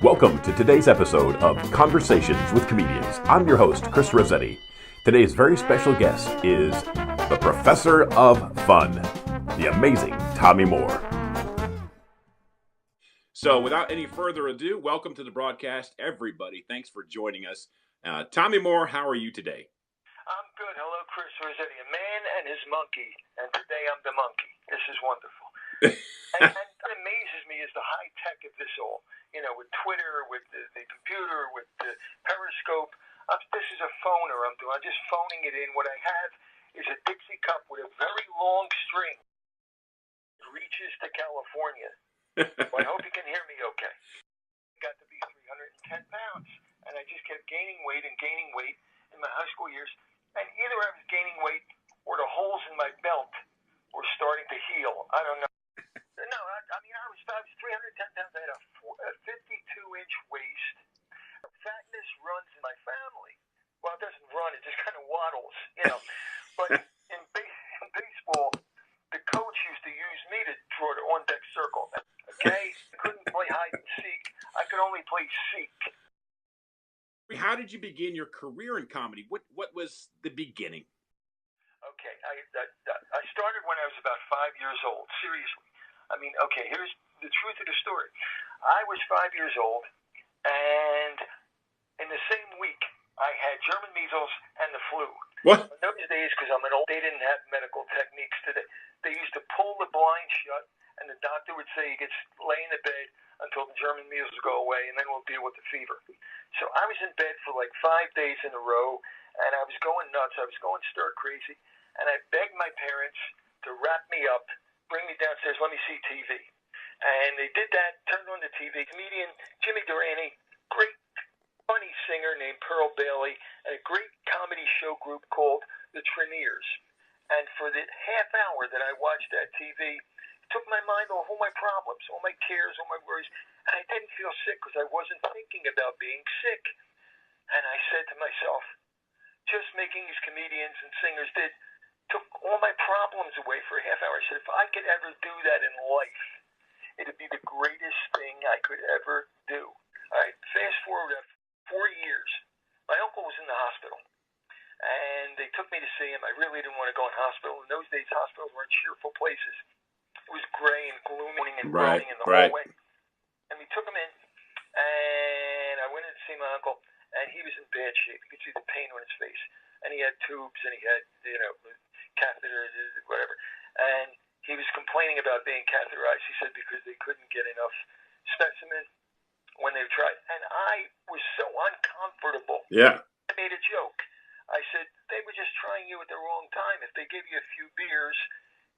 Welcome to today's episode of Conversations with Comedians. I'm your host, Chris Rossetti. Today's very special guest is the Professor of Fun, the amazing Tommy Moore. So without any further ado, welcome to the broadcast, everybody. Thanks for joining us. Tommy Moore, how are you today? I'm good. Hello, Chris Rossetti, a man and his monkey, and today I'm the monkey. This is wonderful. and what amazes me is the high tech of this all. You know, with Twitter, with the computer, with the Periscope. This is a phoner I'm doing. I'm just phoning it in. What I have is a Dixie cup with a very long string. It reaches to California. Well, I hope you can hear me okay. I got to be 310 pounds, and I just kept gaining weight in my high school years. And either I was gaining weight or the holes in my belt were starting to heal. I don't know. No, I mean, I was 310 pounds. I had a 52-inch waist. Fatness runs in my family. Well, it doesn't run. It just kind of waddles, you know. But in baseball, the coach used to use me to draw the on-deck circle. Okay? I couldn't play hide and seek. I could only play seek. How did you begin your career in comedy? What was the beginning? Okay, I started when I was about 5 years old. Seriously. I mean, okay, here's the truth of the story. I was 5 years old, and in the same week, I had German measles and the flu. What? In those days, because I'm an old, they didn't have medical techniques today. They used to pull the blind shut, and the doctor would say, you get lay in the bed until the German measles go away, and then we'll deal with the fever. So I was in bed for like 5 days in a row, and I was going nuts. I was going stir crazy, and I begged my parents to wrap me up, bring me downstairs, let me see TV. And they did that, turned on the TV. Comedian Jimmy Durante, great funny singer named Pearl Bailey, and a great comedy show group called the Traineers. And for the half hour that I watched that TV, it took my mind off all my problems, all my cares, all my worries. And I didn't feel sick because I wasn't thinking about being sick. And I said to myself, just making these comedians and singers took all my problems away for a half hour. I said, if I could ever do that in life, it'd be the greatest thing I could ever do. All right, fast forward 4 years. My uncle was in the hospital, and they took me to see him. I really didn't want to go in hospital. In those days, hospitals weren't cheerful places. It was gray and gloomy and groaning in the hallway. And we took him in, and I went in to see my uncle, and he was in bad shape. You could see the pain on his face. And he had tubes, and he had, catheter, whatever. And he was complaining about being catheterized. He said because they couldn't get enough specimen when they tried. And I was so uncomfortable. Yeah. I made a joke. I said, they were just trying you at the wrong time. If they gave you a few beers,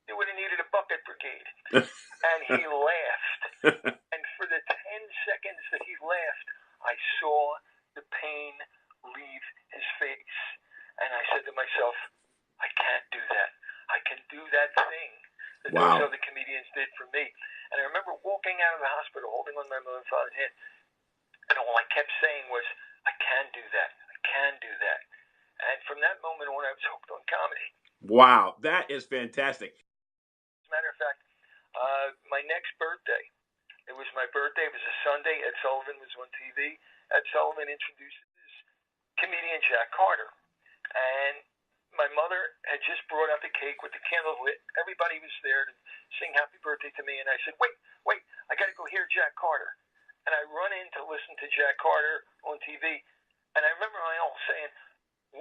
they would have needed a bucket brigade. And he laughed. And for the 10 seconds that he laughed, I saw the pain leave his face. And I said to myself, I can't do that. I can do that thing that those other comedians did for me. And I remember walking out of the hospital holding on my mother and father's hand, and all I kept saying was, I can do that. I can do that. And from that moment on, I was hooked on comedy. Wow, that is fantastic. As a matter of fact, my next birthday, it was my birthday. It was a Sunday. Ed Sullivan was on TV. Ed Sullivan introduces comedian Jack Carter. And my mother had just brought out the cake with the candles lit. Everybody was there to sing happy birthday to me. And I said, wait, I got to go hear Jack Carter. And I run in to listen to Jack Carter on TV. And I remember my uncle saying,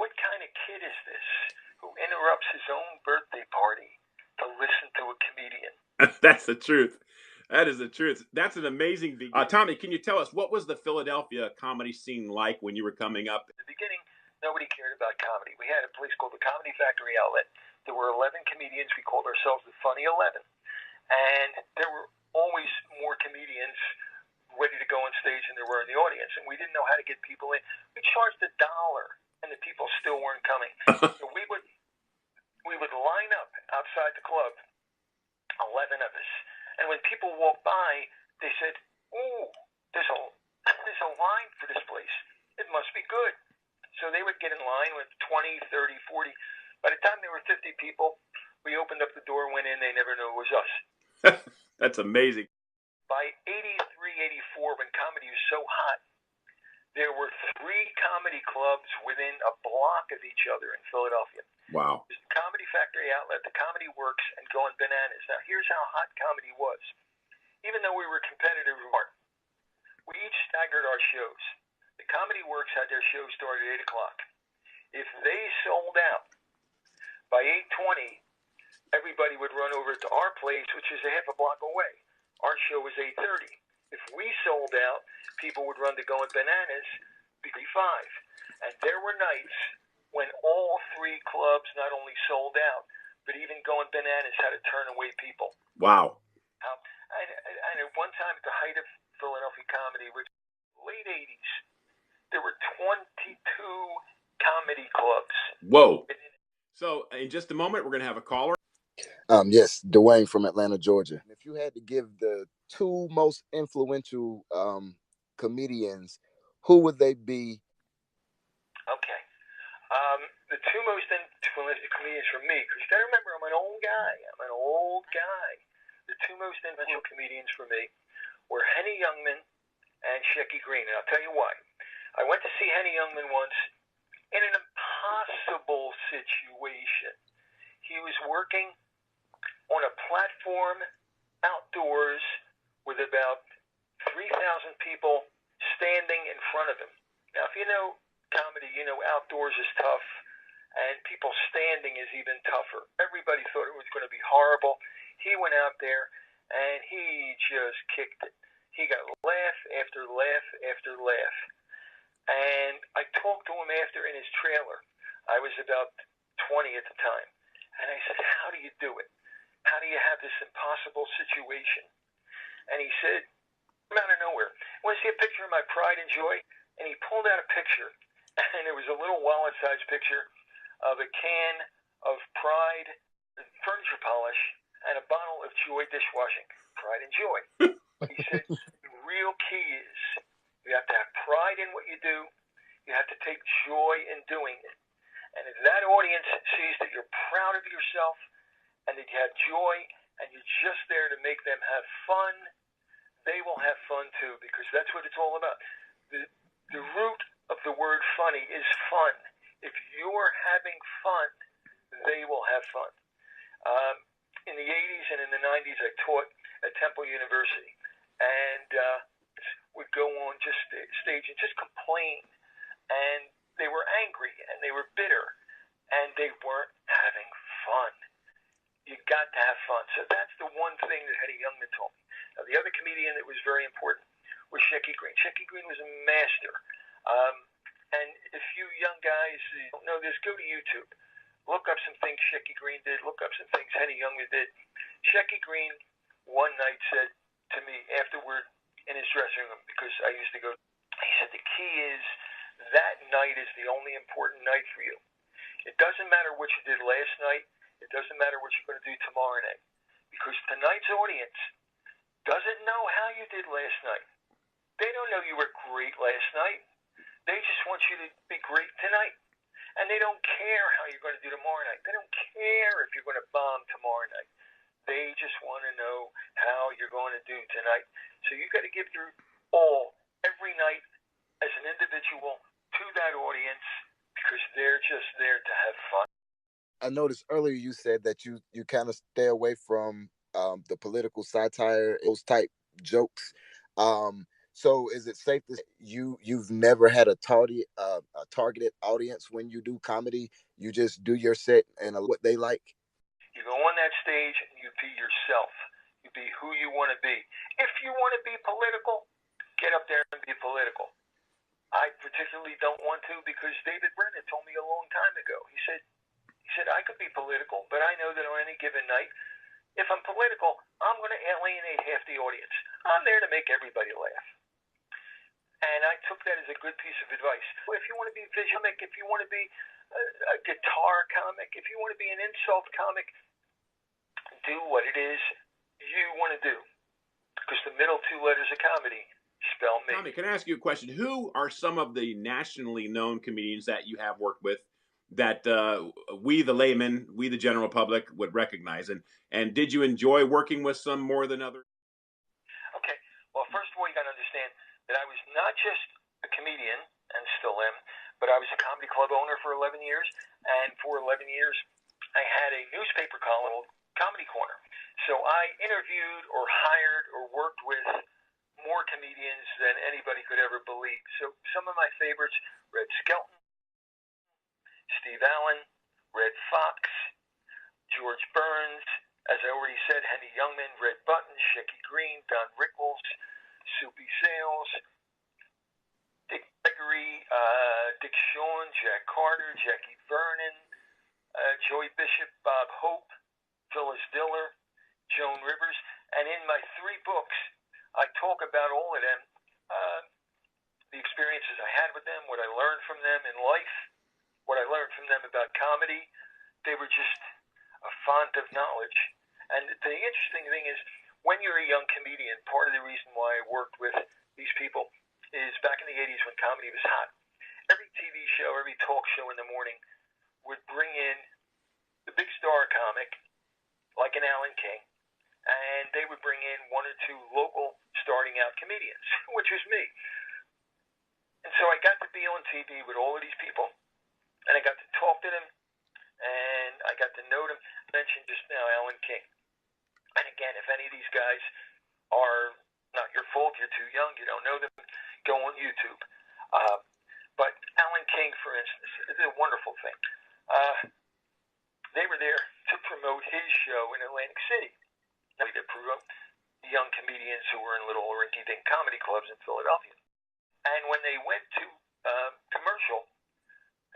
what kind of kid is this who interrupts his own birthday party to listen to a comedian? That's the truth. That is the truth. That's an amazing beginning. Tommy, can you tell us, what was the Philadelphia comedy scene like when you were coming up? In the beginning, nobody cared about comedy. We had a place called the Comedy Factory Outlet. There were 11 comedians. We called ourselves the Funny 11. And there were always more comedians ready to go on stage than there were in the audience. And we didn't know how to get people in. We charged $1, and the people still weren't coming. So we would line up outside the club, 11 of us. And when people walked by, they said, ooh, there's a line for this place. It must be good. So they would get in line with 20, 30, 40. By the time there were 50 people, we opened up the door, went in, they never knew it was us. That's amazing. By 83, 1984, when comedy was so hot, there were 3 comedy clubs within a block of each other in Philadelphia. Wow. There's the Comedy Factory Outlet, the Comedy Works, and Going Bananas. Now, here's how hot comedy was. Even though we were competitive, we each staggered our shows. The Comedy Works had their show start at 8 o'clock. If they sold out by 8:20, everybody would run over to our place, which is a half a block away. Our show was 8:30. If we sold out, people would run to Going Bananas because 5. And there were nights when all 3 clubs not only sold out, but even Going Bananas had to turn away people. Wow. And at one time, at the height of Philadelphia comedy, which late 80s, there were 22 comedy clubs. Whoa. So in just a moment, we're going to have a caller. Yes, Dwayne from Atlanta, Georgia. If you had to give the 2 most influential comedians, who would they be? Okay. The 2 most influential comedians for me, because you got to remember, I'm an old guy. The 2 most influential comedians for me were Henny Youngman and Shecky Green. And I'll tell you why. I went to see Henny Youngman once in an impossible situation. He was working on a platform outdoors with about 3,000 people standing in front of him. Now, if you know comedy, you know outdoors is tough, and people standing is even tougher. Everybody thought it was going to be horrible. He went out there, and he just kicked it. He got laugh after laugh after laugh. And I talked to him after in his trailer. I was about 20 at the time. And I said, how do you do it? How do you have this impossible situation? And he said, I'm out of nowhere. Want to see a picture of my pride and joy? And he pulled out a picture, and it was a little wallet-sized picture of a can of Pride furniture polish and a bottle of Joy dishwashing. Pride and joy. He said, the real key is you have to have pride in what you do. You have to take joy in doing it. And if that audience sees that you're proud of yourself and that you have joy and you're just there to make them have fun, they will have fun too, because that's what it's all about. The root of the word funny is fun. If you're having fun, they will have fun. In the 80s and in the 90s, I taught at Temple University, and would go on just stage and just complain, and they were angry, and they were bitter, and they weren't having fun. You got to have fun. So that's the one thing that Henny Youngman told me. Now, the other comedian that was very important was Shecky Green. Shecky Green was a master. And if you young guys don't know this, go to YouTube. Look up some things Shecky Green did. Look up some things Henny Youngman did. Shecky Green one night said to me afterward in his dressing room, because I used to go, he said, the key is that night is the only important night for you. It doesn't matter what you did last night. It doesn't matter what you're going to do tomorrow night, because tonight's audience doesn't know how you did last night. They don't know you were great last night. They just want you to be great tonight. And they don't care how you're going to do tomorrow night. They don't care if you're going to bomb tomorrow night. They just want to know how you're going to do tonight. So you got to give your all every night as an individual to that audience, because they're just there to have fun. I noticed earlier you said that you kind of stay away from the political satire, those type jokes. So is it safe to say you've never had a targeted audience when you do comedy? You just do your set and what they like? You go on that stage and you be yourself. You be who you want to be. If you want to be political, get up there and be political. I particularly don't want to, because David Brennan told me a long time ago. He said, I could be political, but I know that on any given night, if I'm political, I'm going to alienate half the audience. I'm there to make everybody laugh. And I took that as a good piece of advice. If you want to be a visual comic, if you want to be a guitar comic, if you want to be an insult comic, do what it is you want to do. Because the middle 2 letters of comedy spell me. Tommy, can I ask you a question? Who are some of the nationally known comedians that you have worked with that we, the laymen, we, the general public, would recognize? And did you enjoy working with some more than others? Okay. Well, first of all, you got to understand understand that I was not just a comedian, and still am, but I was a comedy club owner for 11 years, and for 11 years, I had a newspaper column called Comedy Corner. So I interviewed or hired or worked with more comedians than anybody could ever believe. So some of my favorites, Red Skelton, Steve Allen, Red Fox, George Burns, as I already said, Henny Youngman, Red Button, Shecky Green, Don Rickles, Soupy Sales, Dick Gregory, Dick Shawn, Jack Carter, Jackie Vernon, Joey Bishop, Bob Hope, Phyllis Diller, Joan Rivers. And in my 3 books, I talk about all of them, the experiences I had with them, what I learned from them in life, what I learned from them about comedy. They were just a font of knowledge. And the interesting thing is, when you're a young comedian, part of the reason why I worked with these people is back in the 80s when comedy was hot. Every TV show, every talk show in the morning would bring in the big star comic, like an Alan King, and they would bring in 1 or 2 local starting out comedians, which was me. And so I got to be on TV with all of these people, and I got to talk to them, and I got to know them. I mentioned just now Alan King. And again, if any of these guys are not your fault, you're too young, you don't know them, go on YouTube. But Alan King, for instance, is a wonderful thing. They were there to promote his show in Atlantic City. Now, to promote the young comedians who were in little rinky-dink comedy clubs in Philadelphia. And when they went to commercial,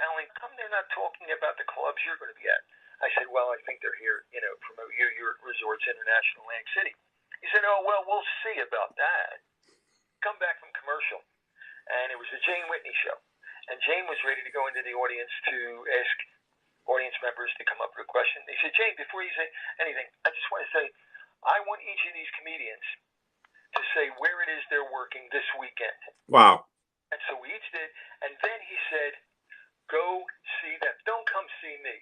Alan, come they're not talking about the clubs you're going to be at. I said, well, I think they're here, promote your Resorts International Atlantic City. He said, oh, well, we'll see about that. Come back from commercial. And it was the Jane Whitney show. And Jane was ready to go into the audience to ask audience members to come up with a question. He said, Jane, before you say anything, I just want to say, I want each of these comedians to say where it is they're working this weekend. Wow. And so we each did. And then he said, go see them. Don't come see me.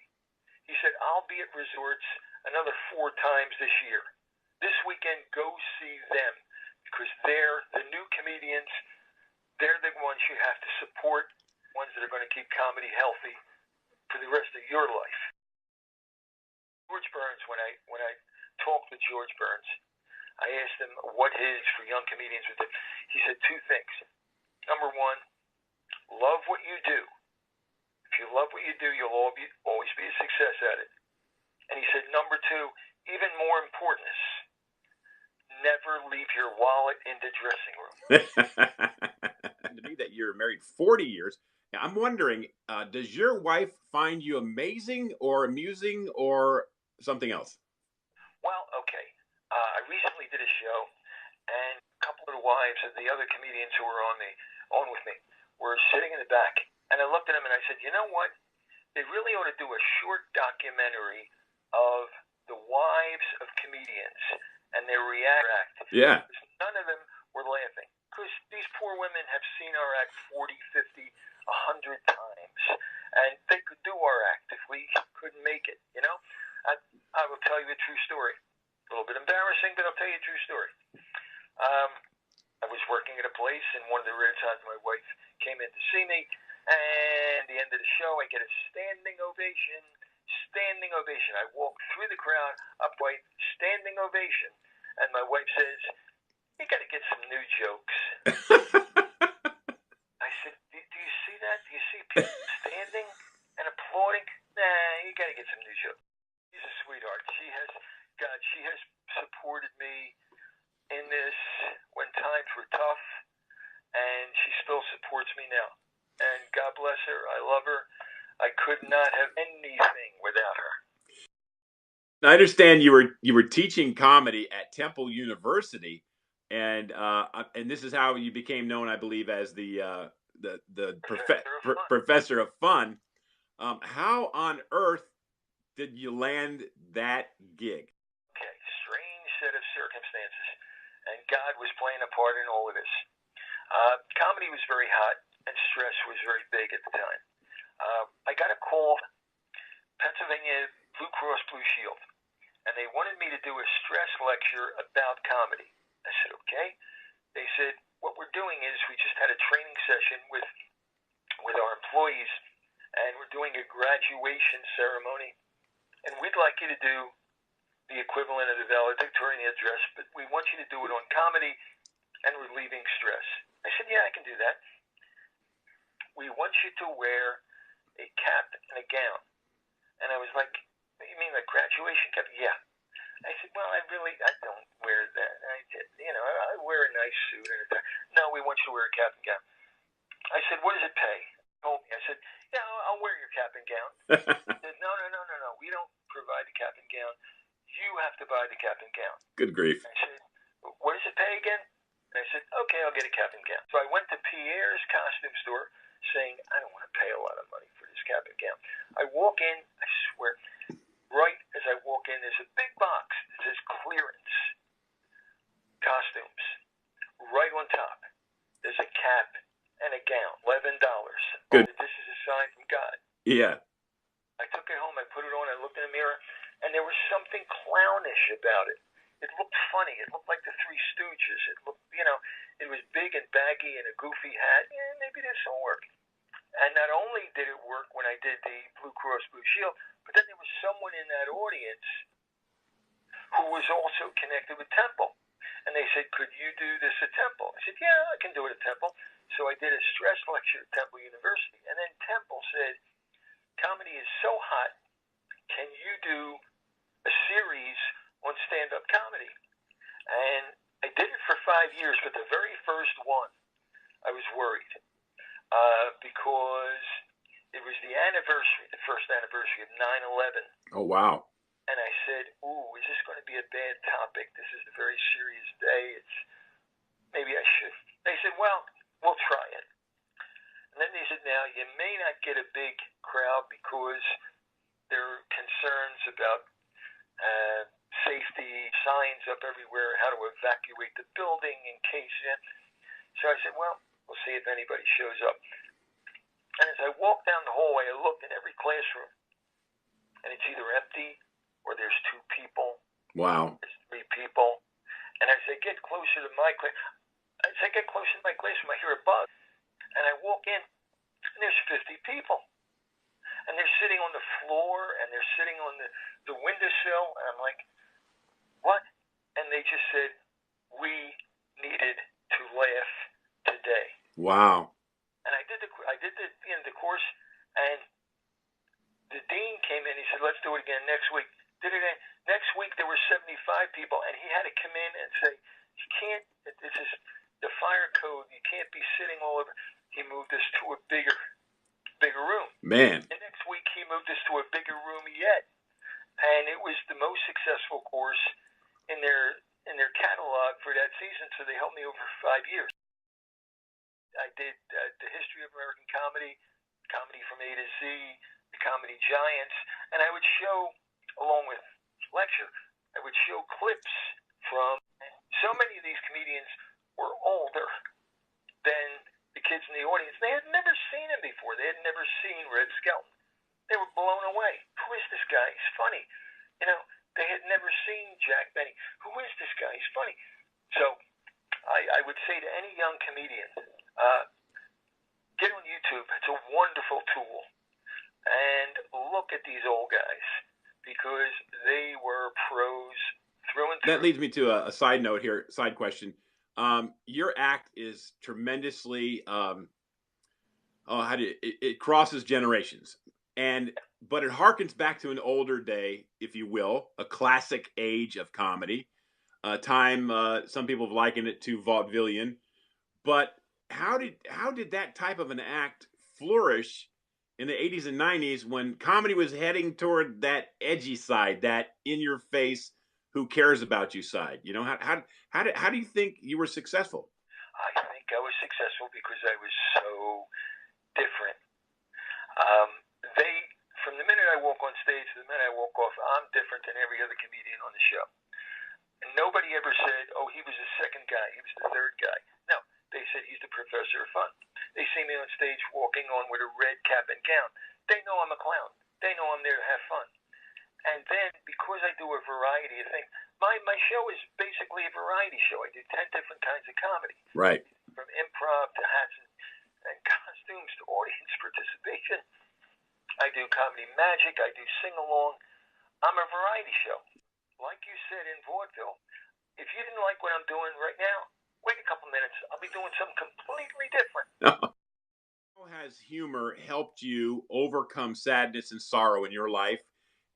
He said, I'll be at Resorts another 4 times this year. This weekend, go see them. Because they're the new comedians. They're the ones you have to support, ones that are going to keep comedy healthy for the rest of your life. George Burns, when I talked with George Burns, I asked him what his, for young comedians, would do. He said 2 things. Number 1, love what you do. If you love what you do, you'll always be a success at it. And he said, number 2, even more important, never leave your wallet in the dressing room. To me, that you're married 40 years. Now, I'm wondering, does your wife find you amazing or amusing or something else? Well, okay. I recently did a show, and a couple of the wives of the other comedians who were on with me were sitting in the back. And I looked at them and I said, you know what? They really ought to do a short documentary of the wives of comedians and their react. Yeah. None of them were laughing. Because these poor women have seen our act 40, 50, 100 times. And they could do our act if we couldn't make it, I will tell you a true story. A little bit embarrassing, but I'll tell you a true story. I was working at a place, and one of the rare times my wife came in to see me, and at the end of the show, I get a standing ovation. Standing ovation. I walk through the crowd, upright, standing ovation. And my wife says, you got to get some new jokes. I said, do you see that? Do you see people standing and applauding? Nah, you got to get some new jokes. She's a sweetheart. She has supported me in this when times were tough, and she still supports me now. And God bless her. I love her. I could not have anything without her. I understand you were teaching comedy at Temple University, and this is how you became known, I believe, as the professor of fun. How on earth did you land that gig? Okay, strange set of circumstances, and God was playing a part in all of this. Comedy was very hot, and stress was very big at the time. I got a call, Pennsylvania Blue Cross Blue Shield, and they wanted me to do a stress lecture about comedy. I said, okay. They said, what we're doing is we just had a training session with our employees, and we're doing a graduation ceremony. And we'd like you to do the equivalent of the valedictorian address, but we want you to do it on comedy and relieving stress. I said, yeah, I can do that. We want you to wear a cap and a gown. And I was like, you mean like graduation cap? Yeah. I said, well, I don't wear that. I wear a nice suit and a tie. No, we want you to wear a cap and gown. I said, what does it pay? He told me. I said, yeah, I'll wear your cap and gown. He said, no. We don't provide the cap and gown. You have to buy the cap and gown. Good grief. I said, what does it pay again? And I said, okay, I'll get a cap and gown. So I went to Pierre's costume store saying, I don't want to pay a lot of money for this cap and gown. I walk in, I swear, right as I walk in, there's a big box that says clearance costumes. Right on top, there's a cap and a gown, $11. Good. This is a sign from God. Yeah. I took it home, I put it on, I looked in the mirror, and there was something clownish about it. It looked funny. It looked like the Three Stooges. It looked, it was big and baggy and a goofy hat. Yeah, maybe this will work. And not only did it work when I did the Blue Cross Blue Shield, but then there was someone in that audience who was also connected with Temple. And they said, could you do this at Temple? I said, yeah, I can do it at Temple. So I did a stress lecture at Temple University. And then Temple said, comedy is so hot, can you do a series on stand-up comedy? And I did it for 5 years, but the very first one, I was worried because it was the first anniversary of 9/11. Oh, wow. And I said, ooh, is this going to be a bad topic? This is a very serious day. Maybe I should. They said, well, we'll try it. And then they said, now, you may not get a big crowd because there are concerns about safety, signs up everywhere, how to evacuate the building in case. So I said, well, we'll see if anybody shows up. And as I walked down the hallway, I looked in every classroom, and it's either empty or there's 2 people. Wow. There's 3 people. And as I get closer to my classroom, I hear a buzz. And I walk in, and there's 50 people. And they're sitting on the floor, and they're sitting on the windowsill. And I'm like, what? And they just said, we needed to laugh today. Wow. And I did the course, and the dean came in. He said, let's do it again next week. Did it again. Next week there were 75 people, and he had to come in and say, you can't, this is the fire code, you can't be sitting all over. He moved us to a bigger room. Man. The next week he moved us to a bigger room yet. And it was the most successful course in their catalog for that season, so they helped me over 5 years. I did the history of American comedy from A to Z, the comedy giants, and I would show, along with lecture, I would show clips from, so many of these comedians were older than the kids in the audience. They had never seen him before. They had never seen Red Skelton. They were blown away. Who is this guy? He's funny. They had never seen Jack Benny. Who is this guy? He's funny. So I would say to any young comedian, get on YouTube. It's a wonderful tool. And look at these old guys because they were pros through and through. That leads me to a side note here, side question. Your act is tremendously, it crosses generations. But it harkens back to an older day, if you will, a classic age of comedy, a time some people have likened it to vaudevillian. But how did that type of an act flourish in the 80s and 90s when comedy was heading toward that edgy side, that in-your-face, who cares about you side? How do you think you were successful? I think I was successful because I was so different. From the minute I walk on stage to the minute I walk off, I'm different than every other comedian on the show. And nobody ever said, oh, he was the second guy, he was the third guy. No, they said he's the professor of fun. They see me on stage walking on with a red cap and gown. They know I'm a clown. They know I'm there to have fun. And then, because I do a variety of things, my show is basically a variety show. I do 10 different kinds of comedy. Right. from improv to hats and costumes to audience participation. I do comedy magic. I do sing-along. I'm a variety show. Like you said in vaudeville, if you didn't like what I'm doing right now, wait a couple minutes. I'll be doing something completely different. How has humor helped you overcome sadness and sorrow in your life?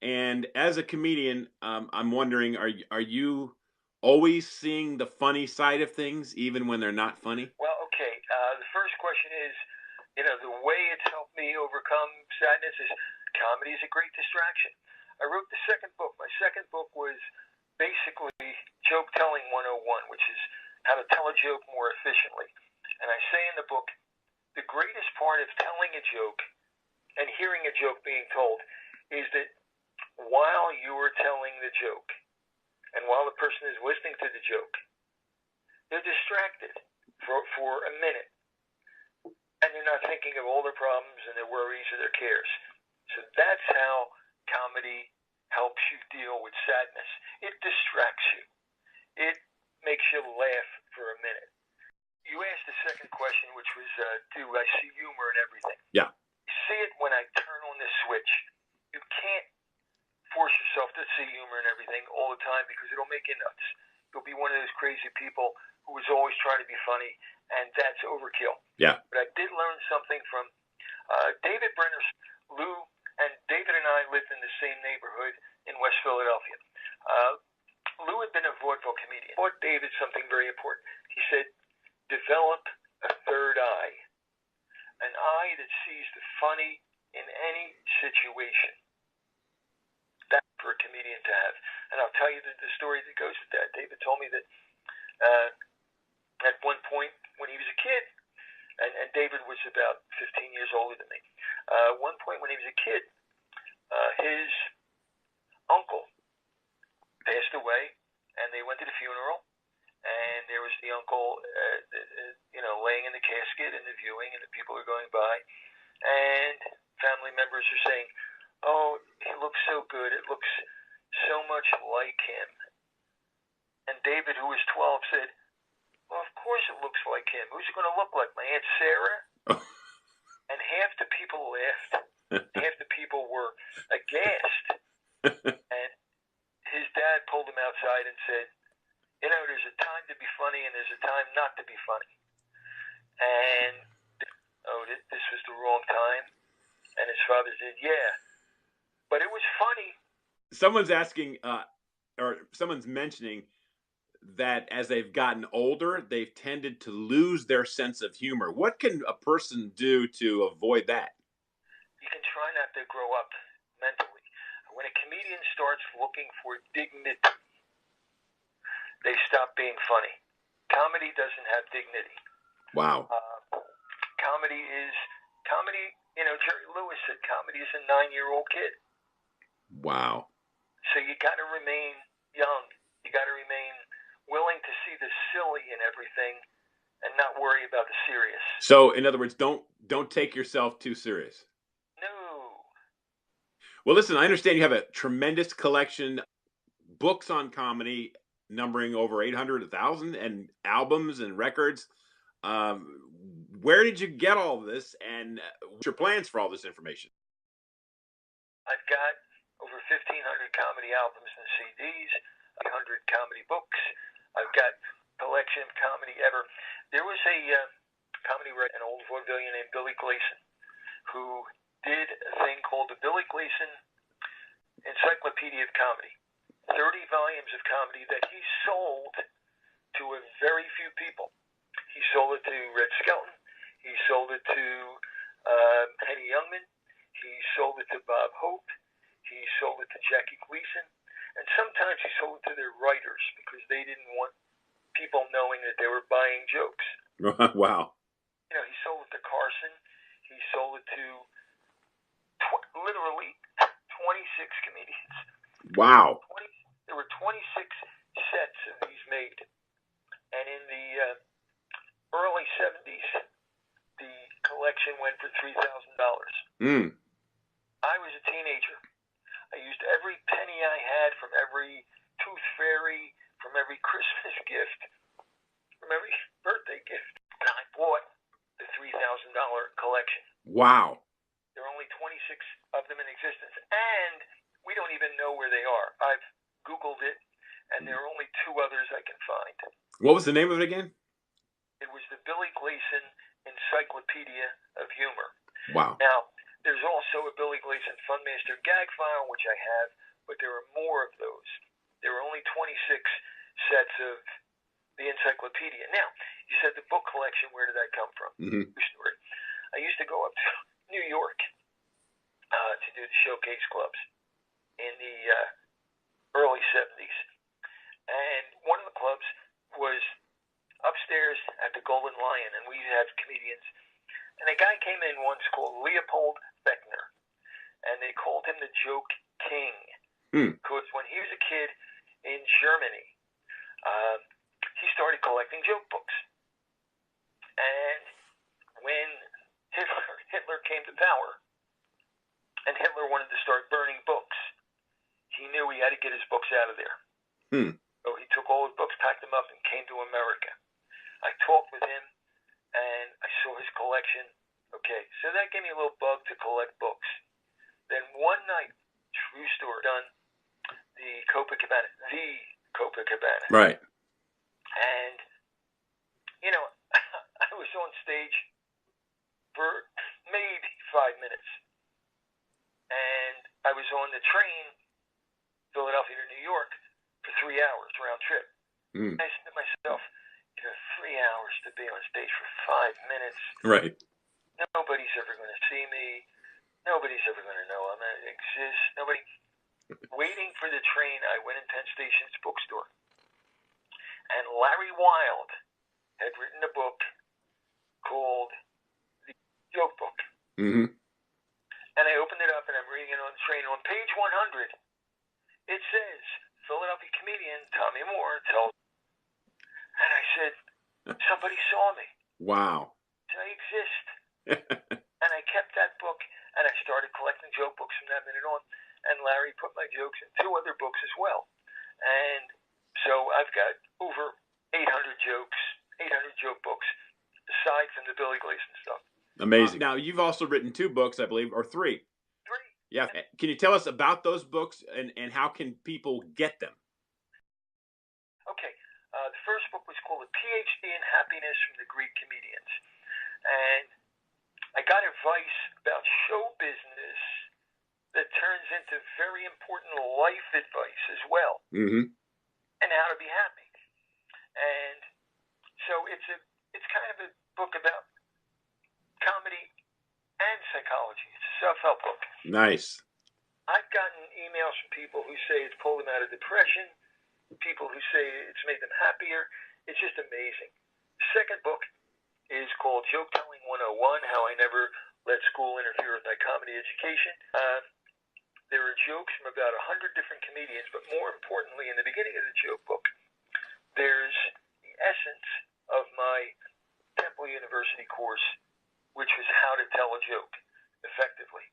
And as a comedian, I'm wondering, are you always seeing the funny side of things, even when they're not funny? Well, okay. The first question is, the way it's helped me overcome sadness is comedy is a great distraction. I wrote the second book. My second book was basically Joke Telling 101, which is how to tell a joke more efficiently. And I say in the book, the greatest part of telling a joke and hearing a joke being told is that while you are telling the joke and while the person is listening to the joke, they're distracted for a minute. And they're not thinking of all their problems and their worries or their cares. So that's how comedy helps you deal with sadness. It distracts you. It makes you laugh for a minute. You asked the second question, which was, do I see humor in everything? Yeah. You see it when I turn on the switch. You can't force yourself to see humor in everything all the time because it'll make you nuts. You'll be one of those crazy people who is always trying to be funny, and that's overkill. Yeah. But I did learn something from David Brenner's. Lou and David and I lived in the same neighborhood in West Philadelphia. Lou had been a vaudeville comedian. He taught David something very important. He said, develop a third eye, an eye that sees the funny in any situation. That's for a comedian to have. And I'll tell you the story that goes with that. David told me that at one point when he was a kid, and David was about 15 years older than me, one point when he was a kid, his uncle passed away, and they went to the funeral, and there was the uncle, laying in the casket and the viewing, and the people are going by, and family members are saying, oh, he looks so good, it looks so much like him. And David, who was 12, said, well, of course it looks like him. Who's it going to look like? My Aunt Sarah? And half the people laughed. Half the people were aghast. And his dad pulled him outside and said, there's a time to be funny and there's a time not to be funny. And, this was the wrong time. And his father said, yeah. But it was funny. Someone's asking, or someone's mentioning that as they've gotten older, they've tended to lose their sense of humor. What can a person do to avoid that? You can try not to grow up mentally. When a comedian starts looking for dignity, they stop being funny. Comedy doesn't have dignity. Wow. Comedy, Jerry Lewis said comedy is a 9-year-old kid. Wow. So you got to remain young. You got to remain willing to see the silly in everything and not worry about the serious. So, in other words, don't take yourself too serious. No. Well, listen, I understand you have a tremendous collection, books on comedy, numbering over 800, 1,000, and albums and records. Where did you get all this, and what's your plans for all this information? I've got over 1,500 comedy albums and CDs, 100 comedy books. I've got a collection of comedy ever. There was a comedy writer, an old vaudevillian named Billy Gleason, who did a thing called the Billy Gleason Encyclopedia of Comedy. 30 volumes of comedy that he sold to a very few people. He sold it to Red Skelton. He sold it to Henny Youngman. He sold it to Bob Hope. He sold it to Jackie Gleason. And sometimes he sold it to their writers because they didn't want people knowing that they were buying jokes. Wow. He sold it to Carson. He sold it to literally 26 comedians. Wow. There were 26 sets of these made. And in the early 70s, the collection went for $3,000. I was a teenager. I used every penny I had from every tooth fairy, from every Christmas gift, from every birthday gift. And I collection. Wow. There are only 26 of them in existence, and we don't even know where they are. I've Googled it, and there are only 2 others I can find. What was the name of it again? It was the Billy Gleason Encyclopedia of Humor. Wow. Now, there's also a Billy Gleason Funmaster gag file, which I have, but there are more of those. There are only 26 sets of the encyclopedia. Now, you said the book collection, where did that come from? Mm-hmm. Story. I used to go up to New York to do the showcase clubs in the early 70s. And one of the clubs was upstairs at the Golden Lion, and we had comedians. And a guy came in once called Leopold Beckner, and they called him the Joke King, because when he was a kid in Germany, he started collecting joke books. And when Hitler came to power, and Hitler wanted to start burning books, he knew he had to get his books out of there. So he took all his books, packed them up, and came to America. I talked with him, and I saw his collection. Okay, so that gave me a little bug to collect books. Then one night, true story, done the Copacabana. Right. And, I was on stage for maybe 5 minutes. And I was on the train, Philadelphia to New York, for 3 hours, round trip. I said to myself, 3 hours to be on stage for 5 minutes. Right. Nobody's ever going to see me. Nobody's ever going to know I'm going to exist. Nobody. Waiting for the train, I went in Penn Station's bookstore. And Larry Wilde had written a book called The Joke Book. Mm-hmm. And I opened it up, and I'm reading it on the train. On page 100, it says, Philadelphia comedian Tommy Moore tells. And I said, somebody saw me. Wow. I exist. And I kept that book, and I started collecting joke books from that minute on. And Larry put my jokes in 2 other books as well. And so I've got over 800 joke books, aside from the Billy Gleason stuff. Amazing. Now, you've also written 2 books, I believe, or 3. 3. Yeah. Can you tell us about those books, and how can people get them? Okay. The first book was called A PhD in Happiness from the Greek Comedians. And I got advice about show business that turns into very important life advice as well. Mm-hmm. And how to be happy. And so it's kind of a book about comedy and psychology. It's a self-help book. Nice. I've gotten emails from people who say it's pulled them out of depression, people who say it's made them happier. It's just amazing. The second book is called Joke Telling 101, How I Never Let School Interfere with My Comedy Education. There are jokes from about 100 different comedians, but more importantly, in the beginning of the joke book, there's the essence of my Temple University course, which was how to tell a joke effectively.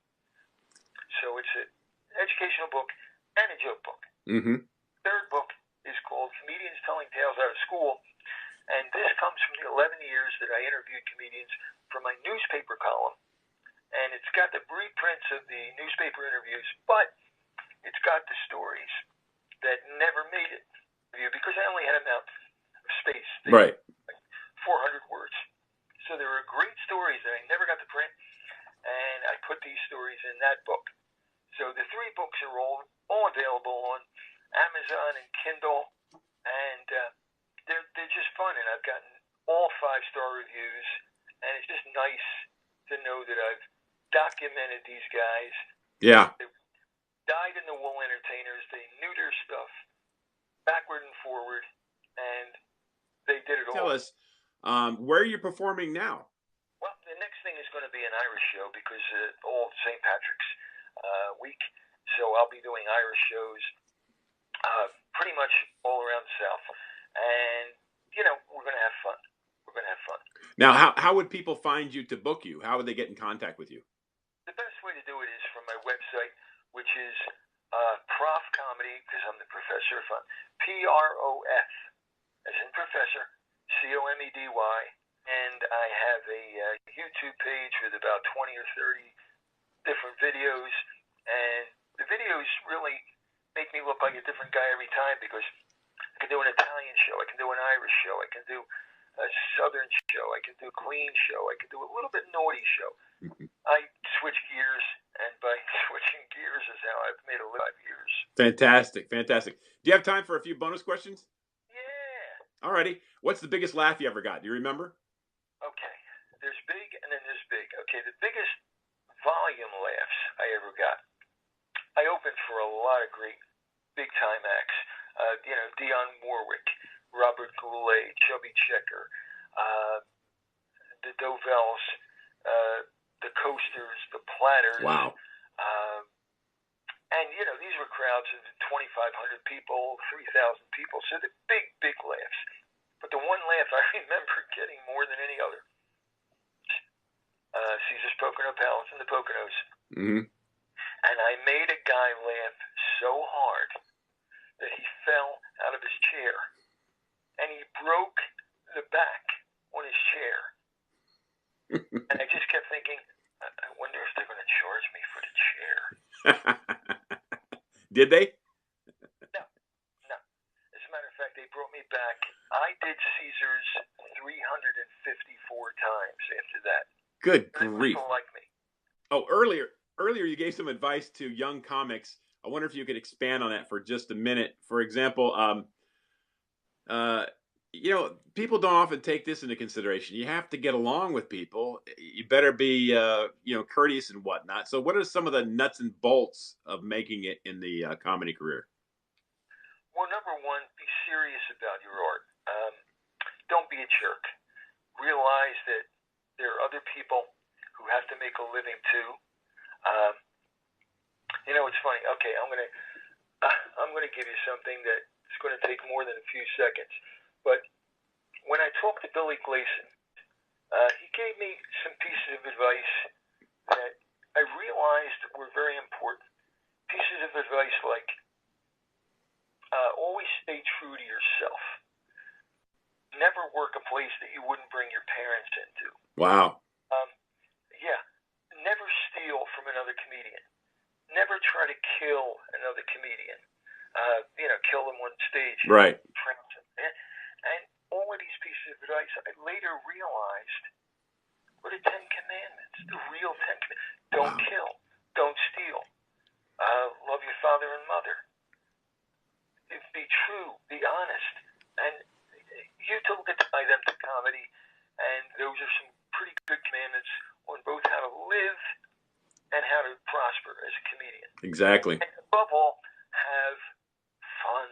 So it's an educational book and a joke book. Mm-hmm. Third book is called Comedians Telling Tales Out of School, and this comes from the 11 years that I interviewed comedians for my newspaper column. And it's got the reprints of the newspaper interviews, but it's got the stories that never made it because I only had an amount of space. Right. Like 400 words. So there are great stories that I never got to print, and I put these stories in that book. So the 3 books are all available on Amazon and Kindle, and they're just fun. And I've gotten all 5-star reviews, and it's just nice to know that I've documented these guys. Yeah. They dyed-in-the-wool entertainers. They knew their stuff backward and forward, and they did it all. Tell us, where are you performing now? Well, the next thing is going to be an Irish show because all St. Patrick's week. So I'll be doing Irish shows pretty much all around the South. And, we're going to have fun. Now, how would people find you to book you? How would they get in contact with you? The best way to do it is from my website, which is Prof Comedy, because I'm the professor of fun. PROF, as in professor, COMEDY, and I have a YouTube page with about 20 or 30 different videos, and the videos really make me look like a different guy every time, because I can do an Italian show, I can do an Irish show, I can do a Southern show, I can do a clean show, I can do a little bit naughty show. I switch gears, and by switching gears is how I've made a living 5 years. Fantastic, fantastic. Do you have time for a few bonus questions? Yeah. Alrighty. What's the biggest laugh you ever got? Do you remember? Okay. There's big, and then there's big. Okay, the biggest volume laughs I ever got. I opened for a lot of great big-time acts. Dionne Warwick, Robert Goulet, Chubby Checker, the Dovells, the Coasters, the Platters. Wow. And, these were crowds of 2,500 people, 3,000 people. So the big, big laughs. But the one laugh I remember getting more than any other, Caesar's Pocono Palace in the Poconos. Mm-hmm. And I made a guy laugh so hard that he fell out of his chair. And he broke the back on his chair. And I just kept thinking, I wonder if they're going to charge me for the chair. Did they? No. As a matter of fact, they brought me back. I did Caesars 354 times after that. Good and grief. People like me. Oh, earlier you gave some advice to young comics. I wonder if you could expand on that for just a minute. For example, people don't often take this into consideration. You have to get along with people. You better be, courteous and whatnot. So what are some of the nuts and bolts of making it in the comedy career? Well, number one, be serious about your art. Don't be a jerk. Realize that there are other people who have to make a living too. It's funny. Okay, I'm gonna give you something that's going to take more than a few seconds. But when I talked to Billy Gleason, he gave me some pieces of advice that I realized were very important. Pieces of advice like, always stay true to yourself. Never work a place that you wouldn't bring your parents into. Wow. Never steal from another comedian. Never try to kill another comedian. Kill them on stage. Right. And all of these pieces of advice, I later realized were the 10 Commandments, the real 10 Commandments. Don't kill. Don't steal. Love your father and mother. Be true. Be honest. And you took the tie them to comedy, and those are some pretty good commandments on both how to live and how to prosper as a comedian. Exactly. And above all, have fun,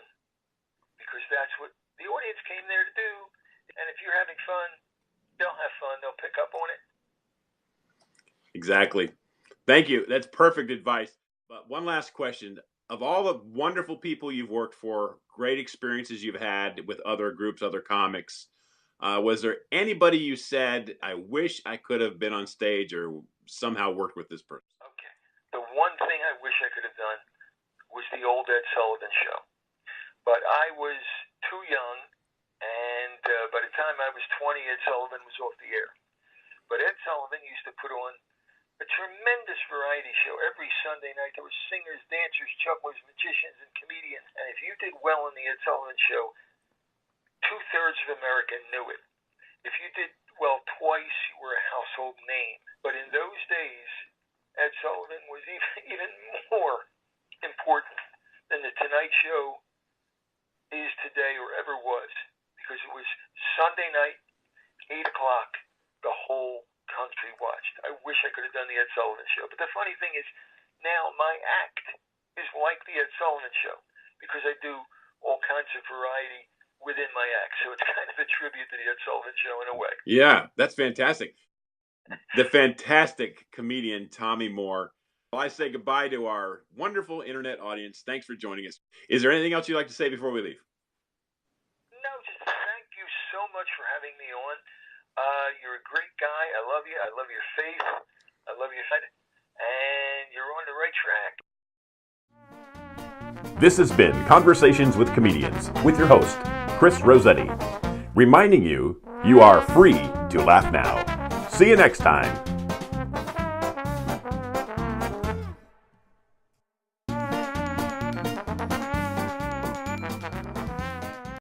because that's what the audience came there to do. And if you're having fun, they'll have fun. They'll pick up on it. Exactly. Thank you. That's perfect advice. But one last question. Of all the wonderful people you've worked for, great experiences you've had with other groups, other comics, was there anybody you said, I wish I could have been on stage or somehow worked with this person? Okay. The one thing I wish I could have done was the old Ed Sullivan Show. But I was too young, and by the time I was 20, Ed Sullivan was off the air. But Ed Sullivan used to put on a tremendous variety show. Every Sunday night there were singers, dancers, jugglers, magicians, and comedians. And if you did well in the Ed Sullivan Show, 2/3 of America knew it. If you did well twice, you were a household name. But in those days, Ed Sullivan was even more important than the Tonight Show is today or ever was, because it was Sunday night, 8 o'clock, the whole country watched. I wish I could have done the Ed Sullivan Show. But the funny thing is, now my act is like the Ed Sullivan Show, because I do all kinds of variety within my act. So it's kind of a tribute to the Ed Sullivan Show in a way. Yeah, that's fantastic. The fantastic comedian, Tommy Moore. Well, I say goodbye to our wonderful internet audience. Thanks for joining us. Is there anything else you'd like to say before we leave? No, just thank you so much for having me on. You're a great guy. I love you. I love your faith. I love your fight. And you're on the right track. This has been Conversations with Comedians with your host, Chris Rossetti, reminding you You are free to laugh now. See you next time